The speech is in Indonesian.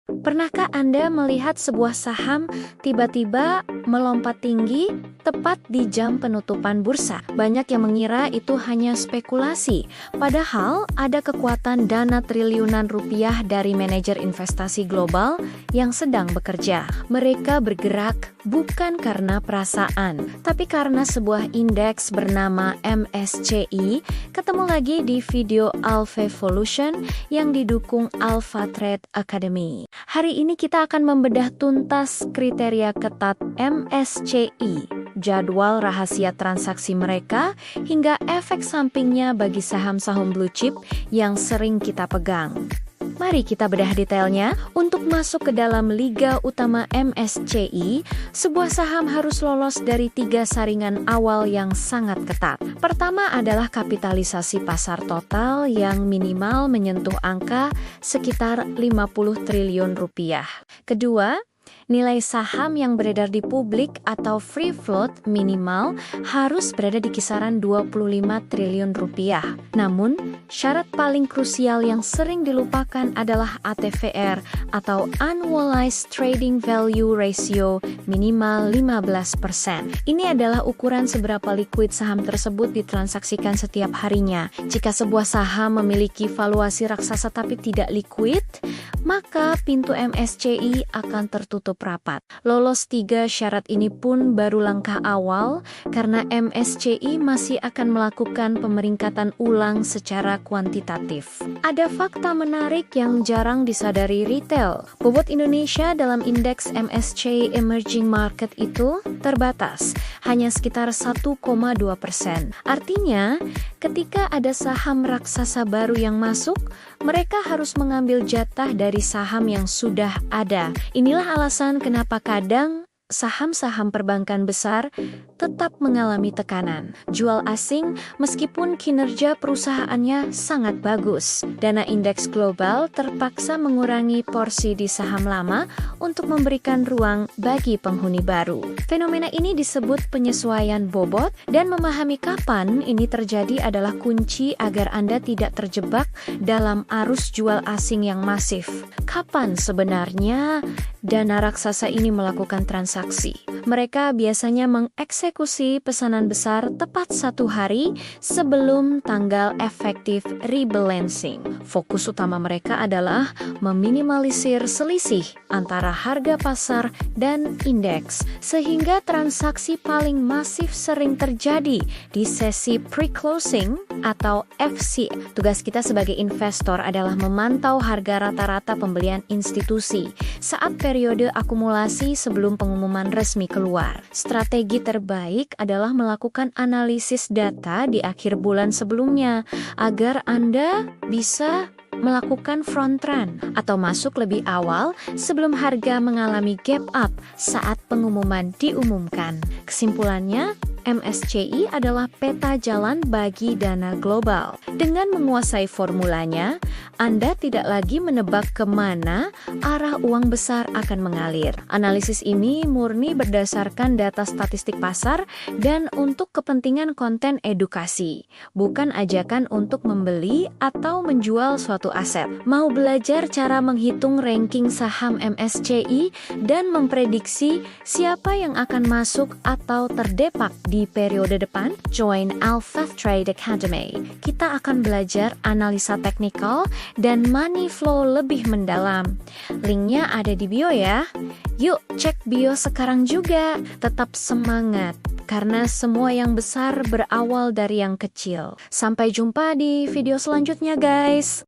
Pernahkah Anda melihat sebuah saham tiba-tiba melompat tinggi tepat di jam penutupan bursa? Banyak yang mengira itu hanya spekulasi, padahal ada kekuatan dana triliunan rupiah dari manajer investasi global yang sedang bekerja. Mereka bergerak bukan karena perasaan, tapi karena sebuah indeks bernama MSCI. Ketemu lagi di video Alpha Evolution yang didukung Alpha Trade Academy. Hari ini kita akan membedah tuntas kriteria ketat MSCI, jadwal rahasia transaksi mereka, hingga efek sampingnya bagi saham-saham blue chip yang sering kita pegang. Mari kita bedah detailnya. Untuk masuk ke dalam liga utama MSCI, sebuah saham harus lolos dari 3 saringan awal yang sangat ketat. Pertama adalah kapitalisasi pasar total yang minimal menyentuh angka sekitar 50 triliun rupiah. Kedua, nilai saham yang beredar di publik atau free float minimal harus berada di kisaran 25 triliun rupiah. Namun, syarat paling krusial yang sering dilupakan adalah ATVR atau Annualized Trading Value Ratio minimal 15%. Ini adalah ukuran seberapa liquid saham tersebut ditransaksikan setiap harinya. Jika sebuah saham memiliki valuasi raksasa tapi tidak liquid, maka pintu MSCI akan tertutup rapat. Lolos 3 syarat ini pun baru langkah awal karena MSCI masih akan melakukan pemeringkatan ulang secara kuantitatif. Ada fakta menarik yang jarang disadari retail. Bobot Indonesia dalam indeks MSCI Emerging Market itu terbatas, hanya sekitar 1,2%. Artinya, ketika ada saham raksasa baru yang masuk, mereka harus mengambil jatah dari saham yang sudah ada. Inilah alasan kenapa kadang saham-saham perbankan besar tetap mengalami tekanan. Jual asing meskipun kinerja perusahaannya sangat bagus. Dana indeks global terpaksa mengurangi porsi di saham lama untuk memberikan ruang bagi penghuni baru. Fenomena ini disebut penyesuaian bobot, dan memahami kapan ini terjadi adalah kunci agar Anda tidak terjebak dalam arus jual asing yang masif. Kapan sebenarnya dana raksasa ini melakukan transaksi? Mereka biasanya mengeksekusi pesanan besar tepat 1 hari sebelum tanggal efektif rebalancing. Fokus utama mereka adalah meminimalisir selisih antara harga pasar dan indeks, sehingga transaksi paling masif sering terjadi di sesi pre-closing atau FC. Tugas kita sebagai investor adalah memantau harga rata-rata pembelian institusi saat periode akumulasi sebelum pengumuman resmi keluar. Strategi terbaik adalah melakukan analisis data di akhir bulan sebelumnya agar Anda bisa melakukan front run atau masuk lebih awal sebelum harga mengalami gap up saat pengumuman diumumkan. Kesimpulannya, MSCI adalah peta jalan bagi dana global. Dengan menguasai formulanya, Anda tidak lagi menebak kemana arah uang besar akan mengalir. Analisis ini murni berdasarkan data statistik pasar dan untuk kepentingan konten edukasi, bukan ajakan untuk membeli atau menjual suatu aset. Mau belajar cara menghitung ranking saham MSCI dan memprediksi siapa yang akan masuk atau terdepak di periode depan? Join Alpha Trade Academy. Kita akan belajar analisa teknikal dan money flow lebih mendalam. Linknya ada di bio ya. Yuk cek bio sekarang juga. Tetap semangat, karena semua yang besar berawal dari yang kecil. Sampai jumpa di video selanjutnya guys.